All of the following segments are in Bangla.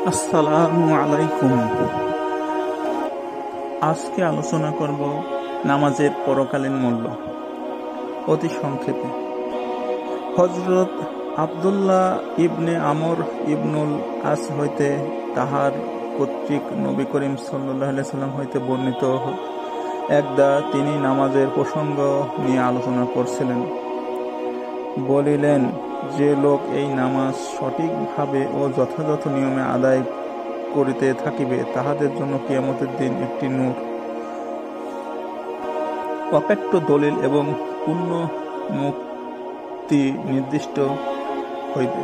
আসসালামু আলাইকুম। আজকে আলোচনা করব নামাজের পরকালীন মূল্য। অতি সংক্ষেপে, হযরত আব্দুল্লাহ ইবনে আমর ইবনুল আস হইতে তাহার কর্তৃক নবী করিম সাল্লাল্লাহু আলাইহি সাল্লাম হইতে বর্ণিত একদা তিনি নামাজের প্রসঙ্গ নিয়ে আলোচনা করছিলেন। বলিলেন, যে লোক এই নামাজ সঠিকভাবে ও যথাযথ নিয়মে আদায় করিতে থাকিবে, তাহাদের জন্য কিয়ামতের দিন একটি নূর, অকাট্য দলিল এবং পূর্ণ মুক্তি নির্দিষ্ট হইবে।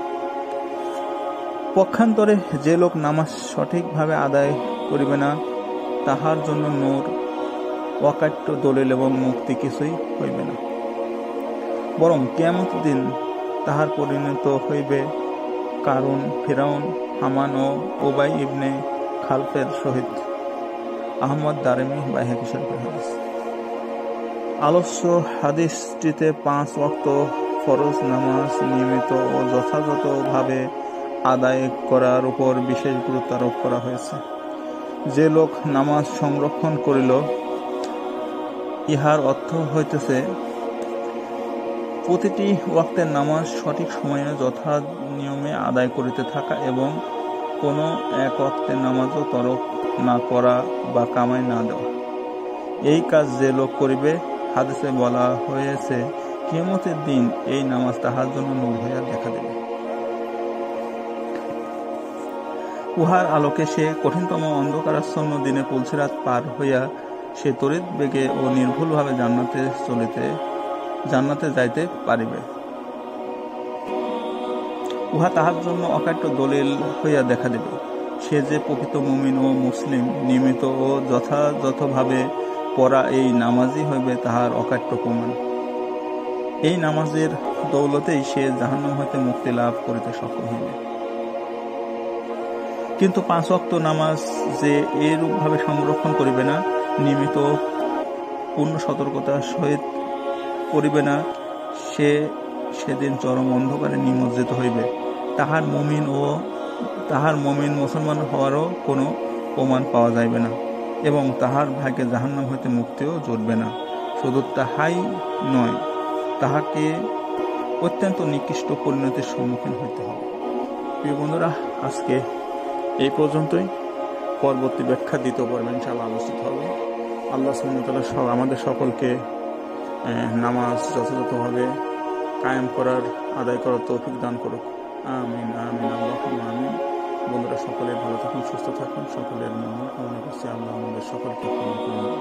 পক্ষান্তরে যে লোক নামাজ সঠিকভাবে আদায় করিবে না, তাহার জন্য নূর, অকাট্য দলিল এবং মুক্তি কিছুই হইবে না, বরং কিয়ামতের দিন তাহার পরিণত হইবে কারুন, ফিরাউন, হামান ও উবাই ইবনে খালফের সহিত। আহমদ, দারিমি, বাইহাকী শরীফের হাদিস। আলোচ্য হাদিসটিতে 5 ওয়াক্ত ফরজ নামাজ নিয়মিত ও যথাযথভাবে আদায় করার উপর বিশেষ গুরুত্ব আরোপ করা হয়েছে। যে লোক নামাজ সংরক্ষণ করিল, ইহার অর্থ হইতেছে প্রতিটি ওয়াক্তের নামাজ সঠিক সময়ে যথা নিয়মে আদায় করিতে থাকা এবং কোনো এক ওয়াক্তের নামাজও তরক না করা বা কামাই না দেওয়া। এই কাজ যে লোক করিবে, হাদিসে বলা হয়েছে, কিয়ামতের দিন এই নামাজ তাহার জন্য নূর হইয়া দেখা দেবে। উহার আলোকে সে কঠিনতম অন্ধকারাচ্ছন্ন দিনে পুলসিরাত পার হইয়া সে তড়িৎ বেগে ও নির্ভুলভাবে জান্নাতে যাইতে পারিবে। উহা তাহার জন্য অকাট্য দলিল হইয়া দেখা দেবে। সে যে প্রকৃত মুমিন ও মুসলিম, নিয়মিত ও যথাযথভাবে পড়া এই নামাজই হইবে তাহার অকাট্য প্রমাণ। এই নামাজের দৌলতেই সে জাহান্নাম হইতে মুক্তি লাভ করিতে সক্ষম হইবে। কিন্তু 5 ওয়াক্ত নামাজ যে এরূপভাবে সংরক্ষণ করিবে না, নিয়মিত পূর্ণ সতর্কতার সহিত করিবে না, সে সেদিন চরম অন্ধকারে নিমজ্জিত হইবে। তাহার মুমিন মুসলমান হওয়ারও কোনো প্রমাণ পাওয়া যাইবে না এবং তাহার ভাগ্যে জাহান্নাম হইতে মুক্তিও জুটবে না। শুধু তাহাই নয়, তাহাকে অত্যন্ত নিকৃষ্ট পরিণতির সম্মুখীন হইতে হবে। প্রিয় বন্ধুরা, আজকে এই পর্যন্তই। পরবর্তী ব্যাখ্যা দ্বিতীয় পর্বে ইনশাআল্লাহ আলোচিত হবে। আল্লাহ সুবহানাহু ওয়া তাআলা আমাদের সকলকে নামাজ যথাযথভাবে কায়েম করার, আদায় করার তৌফিক দান করুক। আমিন আমিন, আল্লাহুম্মা আমিন। বন্ধুরা, সকলে ভালো থাকুন, সুস্থ থাকুন, সকলের মঙ্গল কামনা করছি। আল্লাহ আমাদের সকলকে ক্ষমা করুন।